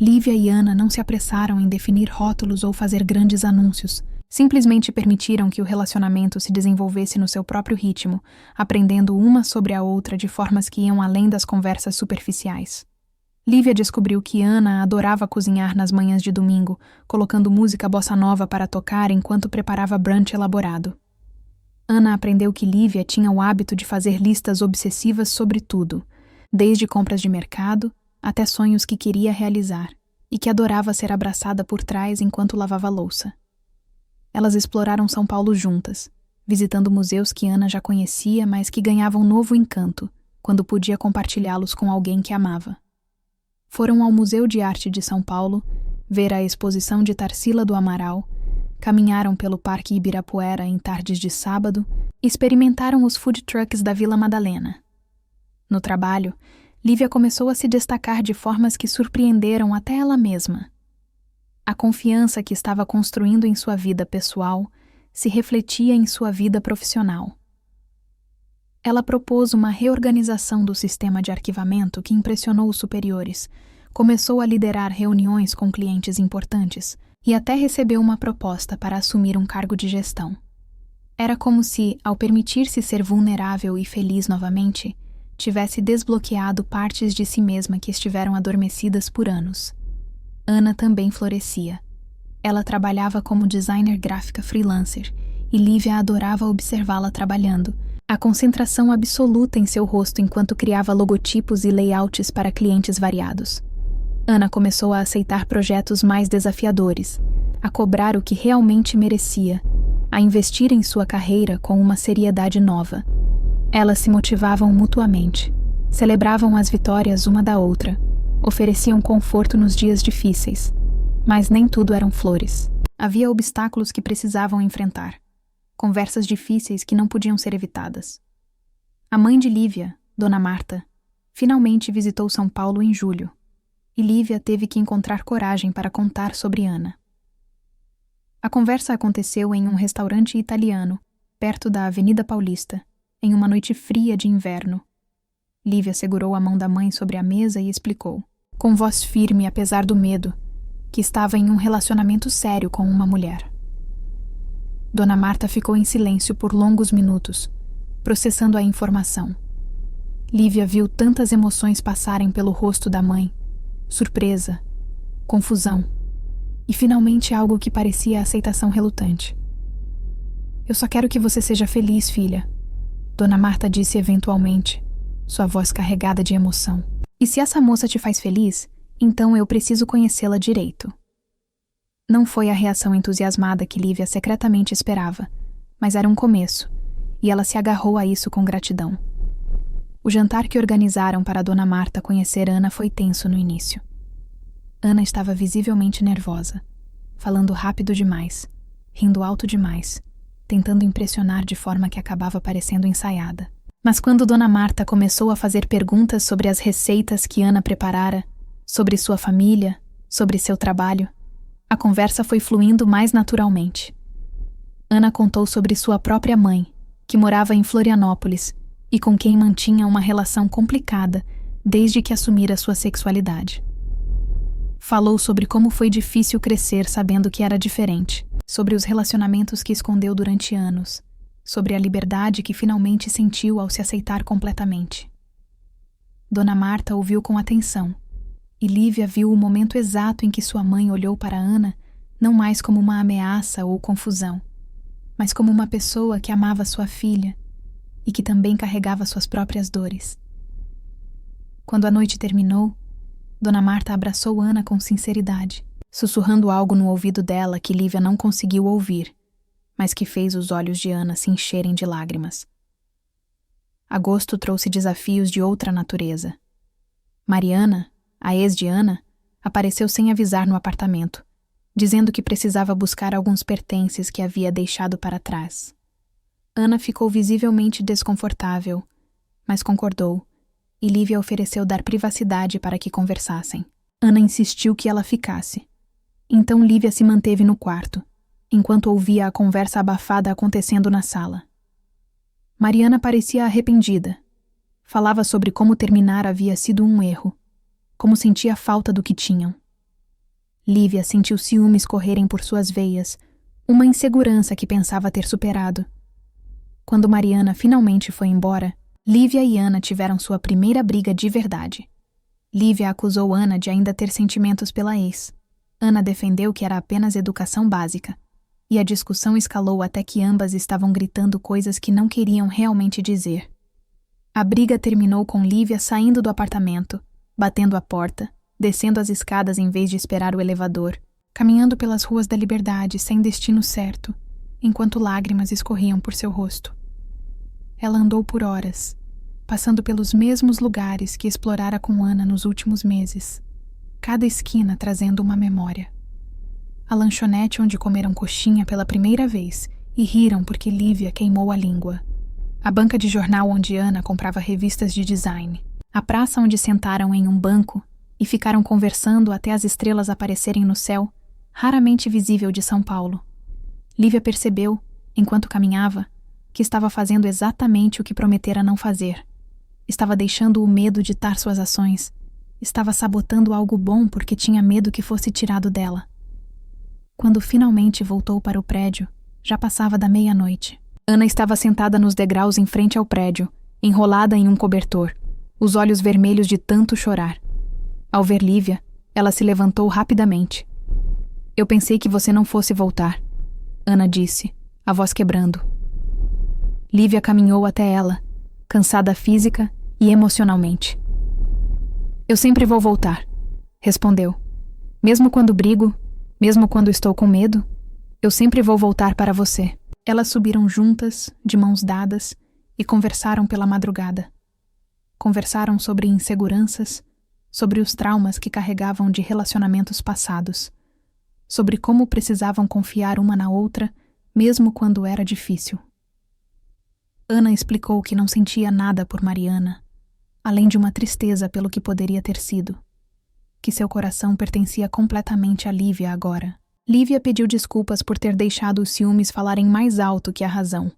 Lívia e Ana não se apressaram em definir rótulos ou fazer grandes anúncios, simplesmente permitiram que o relacionamento se desenvolvesse no seu próprio ritmo, aprendendo uma sobre a outra de formas que iam além das conversas superficiais. Lívia descobriu que Ana adorava cozinhar nas manhãs de domingo, colocando música bossa nova para tocar enquanto preparava brunch elaborado. Ana aprendeu que Lívia tinha o hábito de fazer listas obsessivas sobre tudo, desde compras de mercado até sonhos que queria realizar, e que adorava ser abraçada por trás enquanto lavava louça. Elas exploraram São Paulo juntas, visitando museus que Ana já conhecia, mas que ganhavam novo encanto quando podia compartilhá-los com alguém que amava. Foram ao Museu de Arte de São Paulo, ver a exposição de Tarsila do Amaral, caminharam pelo Parque Ibirapuera em tardes de sábado e experimentaram os food trucks da Vila Madalena. No trabalho, Lívia começou a se destacar de formas que surpreenderam até ela mesma. A confiança que estava construindo em sua vida pessoal se refletia em sua vida profissional. Ela propôs uma reorganização do sistema de arquivamento que impressionou os superiores, começou a liderar reuniões com clientes importantes e até recebeu uma proposta para assumir um cargo de gestão. Era como se, ao permitir-se ser vulnerável e feliz novamente, tivesse desbloqueado partes de si mesma que estiveram adormecidas por anos. Ana também florescia. Ela trabalhava como designer gráfica freelancer e Lívia adorava observá-la trabalhando, a concentração absoluta em seu rosto enquanto criava logotipos e layouts para clientes variados. Ana começou a aceitar projetos mais desafiadores, a cobrar o que realmente merecia, a investir em sua carreira com uma seriedade nova. Elas se motivavam mutuamente, celebravam as vitórias uma da outra, ofereciam conforto nos dias difíceis, mas nem tudo eram flores. Havia obstáculos que precisavam enfrentar, conversas difíceis que não podiam ser evitadas. A mãe de Lívia, Dona Marta, finalmente visitou São Paulo em julho, e Lívia teve que encontrar coragem para contar sobre Ana. A conversa aconteceu em um restaurante italiano, perto da Avenida Paulista, em uma noite fria de inverno. Lívia segurou a mão da mãe sobre a mesa e explicou, com voz firme apesar do medo, que estava em um relacionamento sério com uma mulher. Dona Marta ficou em silêncio por longos minutos, processando a informação. Lívia viu tantas emoções passarem pelo rosto da mãe, surpresa, confusão, e finalmente algo que parecia aceitação relutante. Eu só quero que você seja feliz, filha, Dona Marta disse eventualmente, sua voz carregada de emoção. E se essa moça te faz feliz, então eu preciso conhecê-la direito. Não foi a reação entusiasmada que Lívia secretamente esperava, mas era um começo, e ela se agarrou a isso com gratidão. O jantar que organizaram para Dona Marta conhecer Ana foi tenso no início. Ana estava visivelmente nervosa, falando rápido demais, rindo alto demais, tentando impressionar de forma que acabava parecendo ensaiada. Mas quando Dona Marta começou a fazer perguntas sobre as receitas que Ana preparara, sobre sua família, sobre seu trabalho, a conversa foi fluindo mais naturalmente. Ana contou sobre sua própria mãe, que morava em Florianópolis e com quem mantinha uma relação complicada desde que assumira sua sexualidade. Falou sobre como foi difícil crescer sabendo que era diferente, sobre os relacionamentos que escondeu durante anos, sobre a liberdade que finalmente sentiu ao se aceitar completamente. Dona Marta ouviu com atenção, e Lívia viu o momento exato em que sua mãe olhou para Ana não mais como uma ameaça ou confusão, mas como uma pessoa que amava sua filha e que também carregava suas próprias dores. Quando a noite terminou, Dona Marta abraçou Ana com sinceridade, sussurrando algo no ouvido dela que Lívia não conseguiu ouvir, mas que fez os olhos de Ana se encherem de lágrimas. Agosto trouxe desafios de outra natureza. Mariana, a ex de Ana, apareceu sem avisar no apartamento, dizendo que precisava buscar alguns pertences que havia deixado para trás. Ana ficou visivelmente desconfortável, mas concordou, e Lívia ofereceu dar privacidade para que conversassem. Ana insistiu que ela ficasse. Então Lívia se manteve no quarto, enquanto ouvia a conversa abafada acontecendo na sala. Mariana parecia arrependida. Falava sobre como terminar havia sido um erro, como sentia falta do que tinham. Lívia sentiu ciúmes correrem por suas veias, uma insegurança que pensava ter superado. Quando Mariana finalmente foi embora, Lívia e Ana tiveram sua primeira briga de verdade. Lívia acusou Ana de ainda ter sentimentos pela ex. Ana defendeu que era apenas educação básica, e a discussão escalou até que ambas estavam gritando coisas que não queriam realmente dizer. A briga terminou com Lívia saindo do apartamento, batendo a porta, descendo as escadas em vez de esperar o elevador, caminhando pelas ruas da Liberdade sem destino certo, enquanto lágrimas escorriam por seu rosto. Ela andou por horas, passando pelos mesmos lugares que explorara com Ana nos últimos meses, cada esquina trazendo uma memória. A lanchonete onde comeram coxinha pela primeira vez e riram porque Lívia queimou a língua. A banca de jornal onde Ana comprava revistas de design. A praça onde sentaram em um banco e ficaram conversando até as estrelas aparecerem no céu, raramente visível de São Paulo. Lívia percebeu, enquanto caminhava, que estava fazendo exatamente o que prometera não fazer. Estava deixando o medo ditar suas ações. Estava sabotando algo bom porque tinha medo que fosse tirado dela. Quando finalmente voltou para o prédio, já passava da meia-noite. Ana estava sentada nos degraus em frente ao prédio, enrolada em um cobertor, os olhos vermelhos de tanto chorar. Ao ver Lívia, ela se levantou rapidamente. "Eu pensei que você não fosse voltar", Ana disse, a voz quebrando. Lívia caminhou até ela, cansada física e emocionalmente. "Eu sempre vou voltar", respondeu. "Mesmo quando brigo, mesmo quando estou com medo, eu sempre vou voltar para você." Elas subiram juntas, de mãos dadas, e conversaram pela madrugada. Conversaram sobre inseguranças, sobre os traumas que carregavam de relacionamentos passados, sobre como precisavam confiar uma na outra, mesmo quando era difícil. Ana explicou que não sentia nada por Mariana, além de uma tristeza pelo que poderia ter sido, que seu coração pertencia completamente a Lívia agora. Lívia pediu desculpas por ter deixado os ciúmes falarem mais alto que a razão,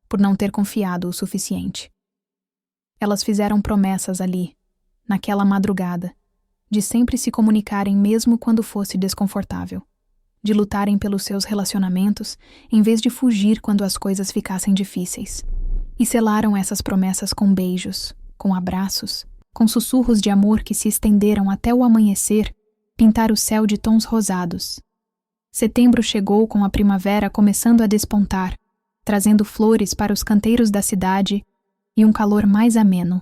por não ter confiado o suficiente. Elas fizeram promessas ali, naquela madrugada, de sempre se comunicarem mesmo quando fosse desconfortável, de lutarem pelos seus relacionamentos em vez de fugir quando as coisas ficassem difíceis. E selaram essas promessas com beijos, com abraços, com sussurros de amor que se estenderam até o amanhecer pintar o céu de tons rosados. Setembro chegou com a primavera começando a despontar, trazendo flores para os canteiros da cidade e um calor mais ameno.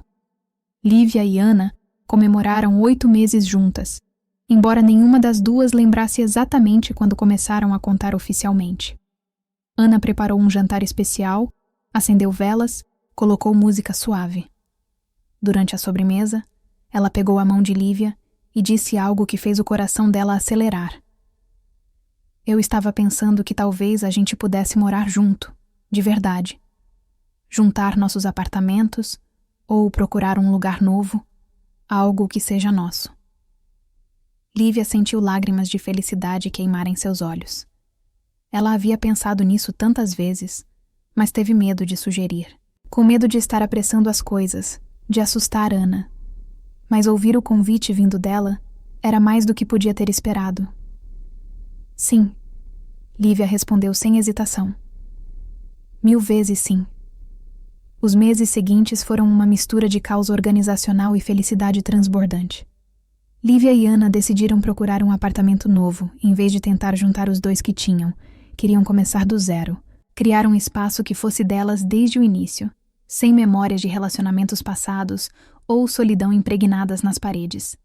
Lívia e Ana comemoraram 8 meses juntas, embora nenhuma das duas lembrasse exatamente quando começaram a contar oficialmente. Ana preparou um jantar especial, acendeu velas, colocou música suave. Durante a sobremesa, ela pegou a mão de Lívia e disse algo que fez o coração dela acelerar. "Eu estava pensando que talvez a gente pudesse morar junto", de verdade. Juntar nossos apartamentos ou procurar um lugar novo, algo que seja nosso. Lívia sentiu lágrimas de felicidade queimar em seus olhos. Ela havia pensado nisso tantas vezes, mas teve medo de sugerir. Com medo de estar apressando as coisas, de assustar Ana. Mas ouvir o convite vindo dela era mais do que podia ter esperado. Sim, Lívia respondeu sem hesitação. 1000 vezes sim. Os meses seguintes foram uma mistura de caos organizacional e felicidade transbordante. Lívia e Ana decidiram procurar um apartamento novo, em vez de tentar juntar os dois que tinham. Queriam começar do zero, criar um espaço que fosse delas desde o início, sem memórias de relacionamentos passados ou solidão impregnadas nas paredes.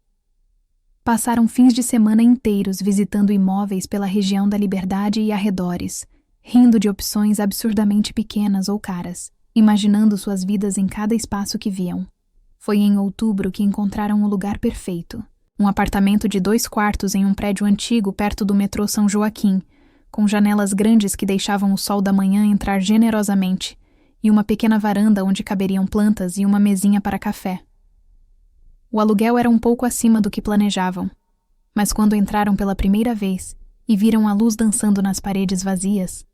Passaram fins de semana inteiros visitando imóveis pela região da Liberdade e arredores, rindo de opções absurdamente pequenas ou caras, imaginando suas vidas em cada espaço que viam. Foi em outubro que encontraram o lugar perfeito. Um apartamento de 2 quartos em um prédio antigo perto do metrô São Joaquim, com janelas grandes que deixavam o sol da manhã entrar generosamente, e uma pequena varanda onde caberiam plantas e uma mesinha para café. O aluguel era um pouco acima do que planejavam, mas quando entraram pela primeira vez e viram a luz dançando nas paredes vazias,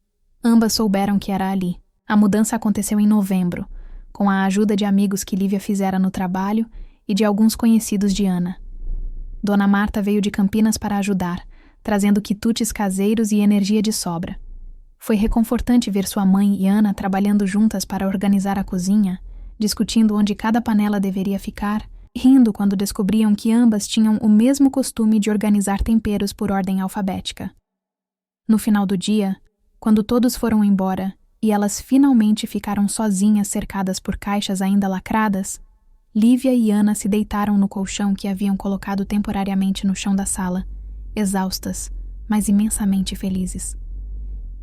ambas souberam que era ali. A mudança aconteceu em novembro, com a ajuda de amigos que Lívia fizera no trabalho e de alguns conhecidos de Ana. Dona Marta veio de Campinas para ajudar, trazendo quitutes caseiros e energia de sobra. Foi reconfortante ver sua mãe e Ana trabalhando juntas para organizar a cozinha, discutindo onde cada panela deveria ficar, rindo quando descobriam que ambas tinham o mesmo costume de organizar temperos por ordem alfabética. No final do dia, quando todos foram embora e elas finalmente ficaram sozinhas cercadas por caixas ainda lacradas, Lívia e Ana se deitaram no colchão que haviam colocado temporariamente no chão da sala, exaustas, mas imensamente felizes.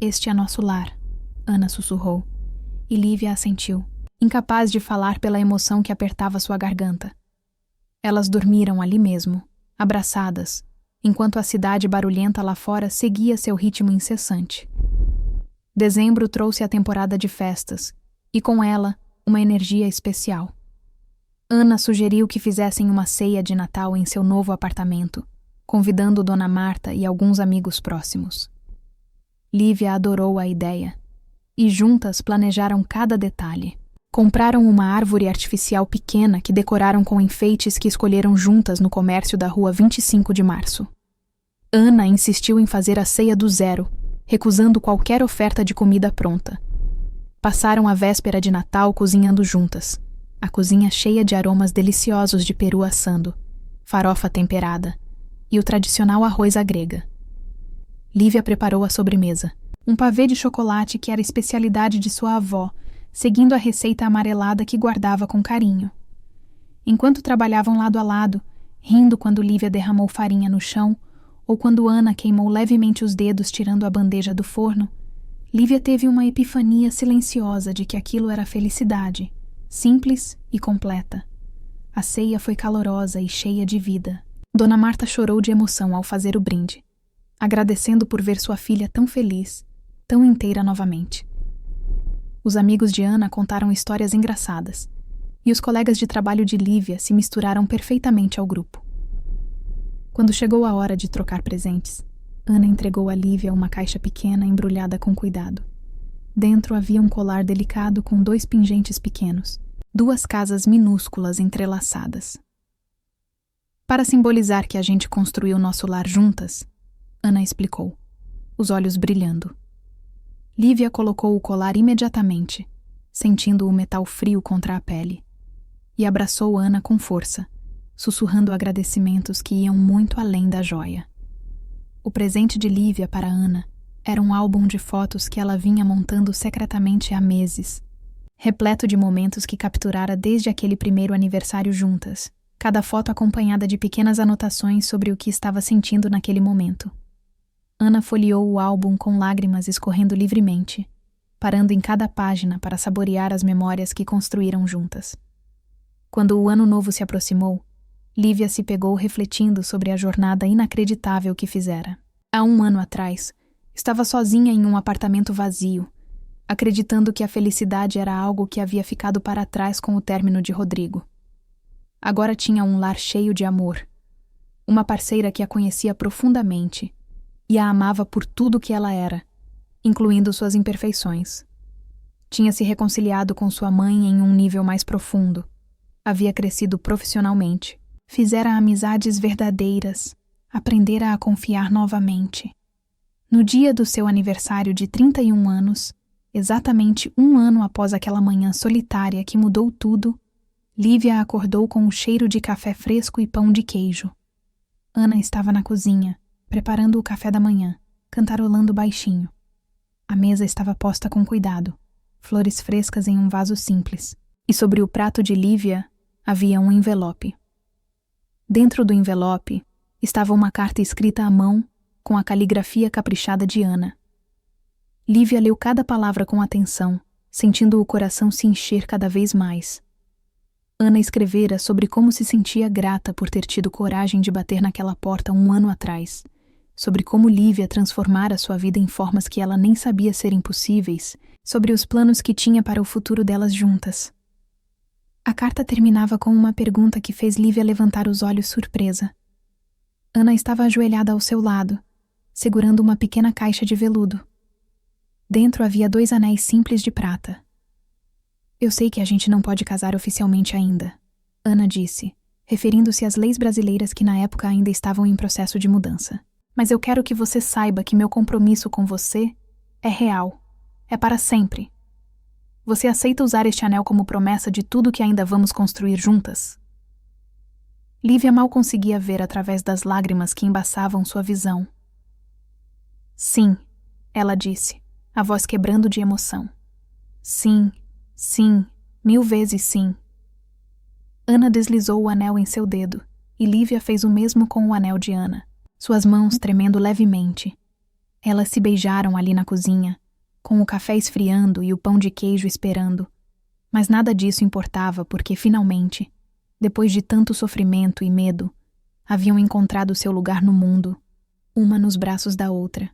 Este é nosso lar, Ana sussurrou, e Lívia assentiu, incapaz de falar pela emoção que apertava sua garganta. Elas dormiram ali mesmo, abraçadas, enquanto a cidade barulhenta lá fora seguia seu ritmo incessante. Dezembro trouxe a temporada de festas, e com ela, uma energia especial. Ana sugeriu que fizessem uma ceia de Natal em seu novo apartamento, convidando Dona Marta e alguns amigos próximos. Lívia adorou a ideia, e juntas planejaram cada detalhe. Compraram uma árvore artificial pequena que decoraram com enfeites que escolheram juntas no comércio da rua 25 de março. Ana insistiu em fazer a ceia do zero, recusando qualquer oferta de comida pronta. Passaram a véspera de Natal cozinhando juntas, a cozinha cheia de aromas deliciosos de peru assando, farofa temperada e o tradicional arroz à grega. Lívia preparou a sobremesa, um pavê de chocolate que era especialidade de sua avó, seguindo a receita amarelada que guardava com carinho. Enquanto trabalhavam lado a lado, rindo quando Lívia derramou farinha no chão ou quando Ana queimou levemente os dedos tirando a bandeja do forno, Lívia teve uma epifania silenciosa de que aquilo era felicidade, simples e completa. A ceia foi calorosa e cheia de vida. Dona Marta chorou de emoção ao fazer o brinde, agradecendo por ver sua filha tão feliz, tão inteira novamente. Os amigos de Ana contaram histórias engraçadas, e os colegas de trabalho de Lívia se misturaram perfeitamente ao grupo. Quando chegou a hora de trocar presentes, Ana entregou a Lívia uma caixa pequena embrulhada com cuidado. Dentro havia um colar delicado com 2 pingentes pequenos, 2 casas minúsculas entrelaçadas. Para simbolizar que a gente construiu nosso lar juntas, Ana explicou, os olhos brilhando. Lívia colocou o colar imediatamente, sentindo o metal frio contra a pele, e abraçou Ana com força, sussurrando agradecimentos que iam muito além da joia. O presente de Lívia para Ana era um álbum de fotos que ela vinha montando secretamente há meses, repleto de momentos que capturara desde aquele primeiro aniversário juntas, cada foto acompanhada de pequenas anotações sobre o que estava sentindo naquele momento. Ana folheou o álbum com lágrimas escorrendo livremente, parando em cada página para saborear as memórias que construíram juntas. Quando o ano novo se aproximou, Lívia se pegou refletindo sobre a jornada inacreditável que fizera. Há 1 ano atrás, estava sozinha em um apartamento vazio, acreditando que a felicidade era algo que havia ficado para trás com o término de Rodrigo. Agora tinha um lar cheio de amor, uma parceira que a conhecia profundamente e a amava por tudo que ela era, incluindo suas imperfeições. Tinha se reconciliado com sua mãe em um nível mais profundo. Havia crescido profissionalmente. Fizera amizades verdadeiras. Aprendera a confiar novamente. No dia do seu aniversário de 31 anos, exatamente 1 ano após aquela manhã solitária que mudou tudo, Lívia acordou com um cheiro de café fresco e pão de queijo. Ana estava na cozinha, preparando o café da manhã, cantarolando baixinho. A mesa estava posta com cuidado, flores frescas em um vaso simples, e sobre o prato de Lívia havia um envelope. Dentro do envelope estava uma carta escrita à mão com a caligrafia caprichada de Ana. Lívia leu cada palavra com atenção, sentindo o coração se encher cada vez mais. Ana escrevera sobre como se sentia grata por ter tido coragem de bater naquela porta 1 ano atrás, sobre como Lívia transformara sua vida em formas que ela nem sabia serem possíveis, sobre os planos que tinha para o futuro delas juntas. A carta terminava com uma pergunta que fez Lívia levantar os olhos surpresa. Ana estava ajoelhada ao seu lado, segurando uma pequena caixa de veludo. Dentro havia 2 anéis simples de prata. Eu sei que a gente não pode casar oficialmente ainda, Ana disse, referindo-se às leis brasileiras que na época ainda estavam em processo de mudança. Mas eu quero que você saiba que meu compromisso com você é real, é para sempre. Você aceita usar este anel como promessa de tudo que ainda vamos construir juntas? Lívia mal conseguia ver através das lágrimas que embaçavam sua visão. Sim, ela disse, a voz quebrando de emoção. Sim, sim, 1000 vezes sim. Ana deslizou o anel em seu dedo, e Lívia fez o mesmo com o anel de Ana, suas mãos tremendo levemente. Elas se beijaram ali na cozinha, com o café esfriando e o pão de queijo esperando. Mas nada disso importava porque, finalmente, depois de tanto sofrimento e medo, haviam encontrado seu lugar no mundo, uma nos braços da outra.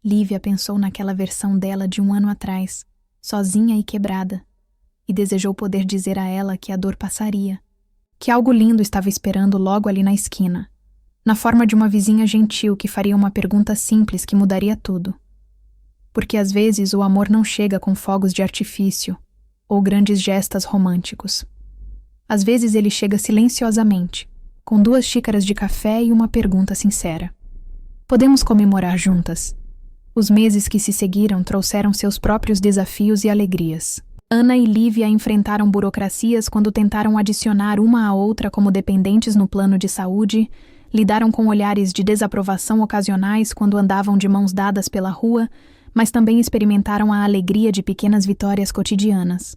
Lívia pensou naquela versão dela de 1 ano atrás, sozinha e quebrada, e desejou poder dizer a ela que a dor passaria, que algo lindo estava esperando logo ali na esquina, na forma de uma vizinha gentil que faria uma pergunta simples que mudaria tudo. Porque às vezes o amor não chega com fogos de artifício ou grandes gestos românticos. Às vezes ele chega silenciosamente, com 2 xícaras de café e uma pergunta sincera. Podemos comemorar juntas. Os meses que se seguiram trouxeram seus próprios desafios e alegrias. Ana e Lívia enfrentaram burocracias quando tentaram adicionar uma à outra como dependentes no plano de saúde, lidaram com olhares de desaprovação ocasionais quando andavam de mãos dadas pela rua, mas também experimentaram a alegria de pequenas vitórias cotidianas.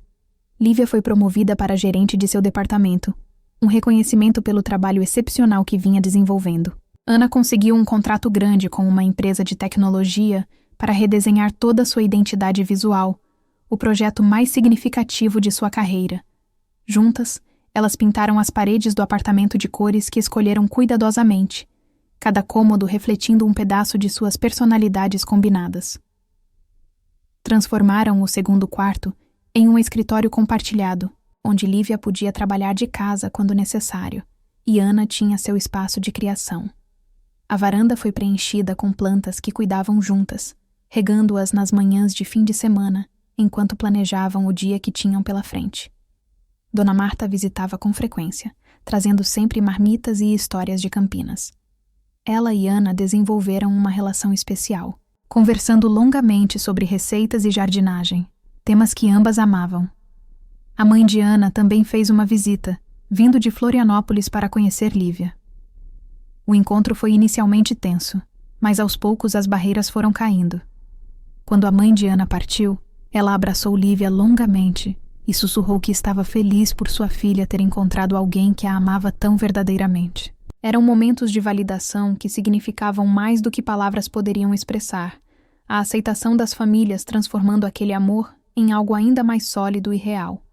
Lívia foi promovida para gerente de seu departamento, um reconhecimento pelo trabalho excepcional que vinha desenvolvendo. Ana conseguiu um contrato grande com uma empresa de tecnologia para redesenhar toda a sua identidade visual, o projeto mais significativo de sua carreira. Juntas, elas pintaram as paredes do apartamento de cores que escolheram cuidadosamente, cada cômodo refletindo um pedaço de suas personalidades combinadas. Transformaram o segundo quarto em um escritório compartilhado, onde Lívia podia trabalhar de casa quando necessário, e Ana tinha seu espaço de criação. A varanda foi preenchida com plantas que cuidavam juntas, regando-as nas manhãs de fim de semana, enquanto planejavam o dia que tinham pela frente. Dona Marta visitava com frequência, trazendo sempre marmitas e histórias de Campinas. Ela e Ana desenvolveram uma relação especial, conversando longamente sobre receitas e jardinagem, temas que ambas amavam. A mãe de Ana também fez uma visita, vindo de Florianópolis para conhecer Lívia. O encontro foi inicialmente tenso, mas aos poucos as barreiras foram caindo. Quando a mãe de Ana partiu, ela abraçou Lívia longamente e sussurrou que estava feliz por sua filha ter encontrado alguém que a amava tão verdadeiramente. Eram momentos de validação que significavam mais do que palavras poderiam expressar, a aceitação das famílias transformando aquele amor em algo ainda mais sólido e real.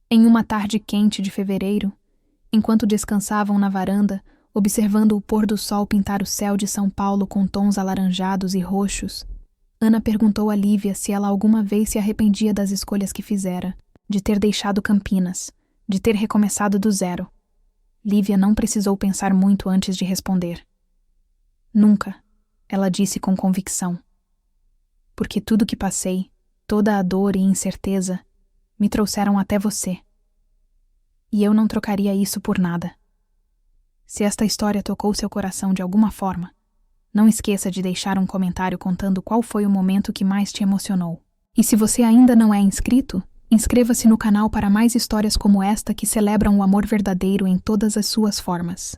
Em uma tarde quente de fevereiro, enquanto descansavam na varanda, observando o pôr do sol pintar o céu de São Paulo com tons alaranjados e roxos, Ana perguntou a Lívia se ela alguma vez se arrependia das escolhas que fizera, de ter deixado Campinas, de ter recomeçado do zero. Lívia não precisou pensar muito antes de responder. Nunca, ela disse com convicção. Porque tudo que passei, toda a dor e incerteza, me trouxeram até você. E eu não trocaria isso por nada. Se esta história tocou seu coração de alguma forma, não esqueça de deixar um comentário contando qual foi o momento que mais te emocionou. E se você ainda não é inscrito, inscreva-se no canal para mais histórias como esta que celebram o amor verdadeiro em todas as suas formas.